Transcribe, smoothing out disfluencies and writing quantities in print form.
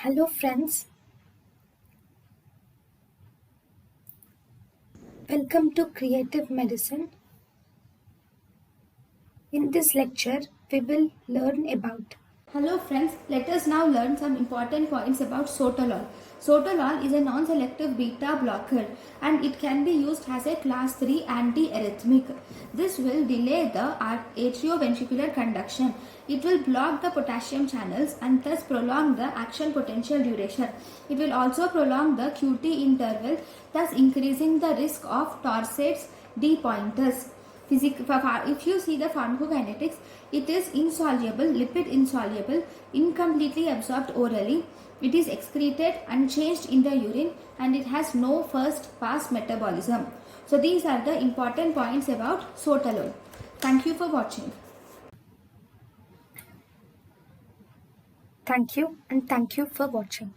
Hello, friends. Welcome to Creative Medicine. In this lecture, we will learn about. Hello friends, let us now learn some important points about sotalol. Sotalol is a non-selective beta blocker and it can be used as a class 3 antiarrhythmic. This will delay the atrioventricular conduction. It will block the potassium channels and thus prolong the action potential duration. It will also prolong the QT interval, thus increasing the risk of Torsades de Pointes. If you see the pharmacokinetics, it is insoluble, lipid insoluble, incompletely absorbed orally. It is excreted unchanged in the urine and it has no first pass metabolism. So these are the important points about sotalol. Thank you for watching. Thank you and thank you for watching.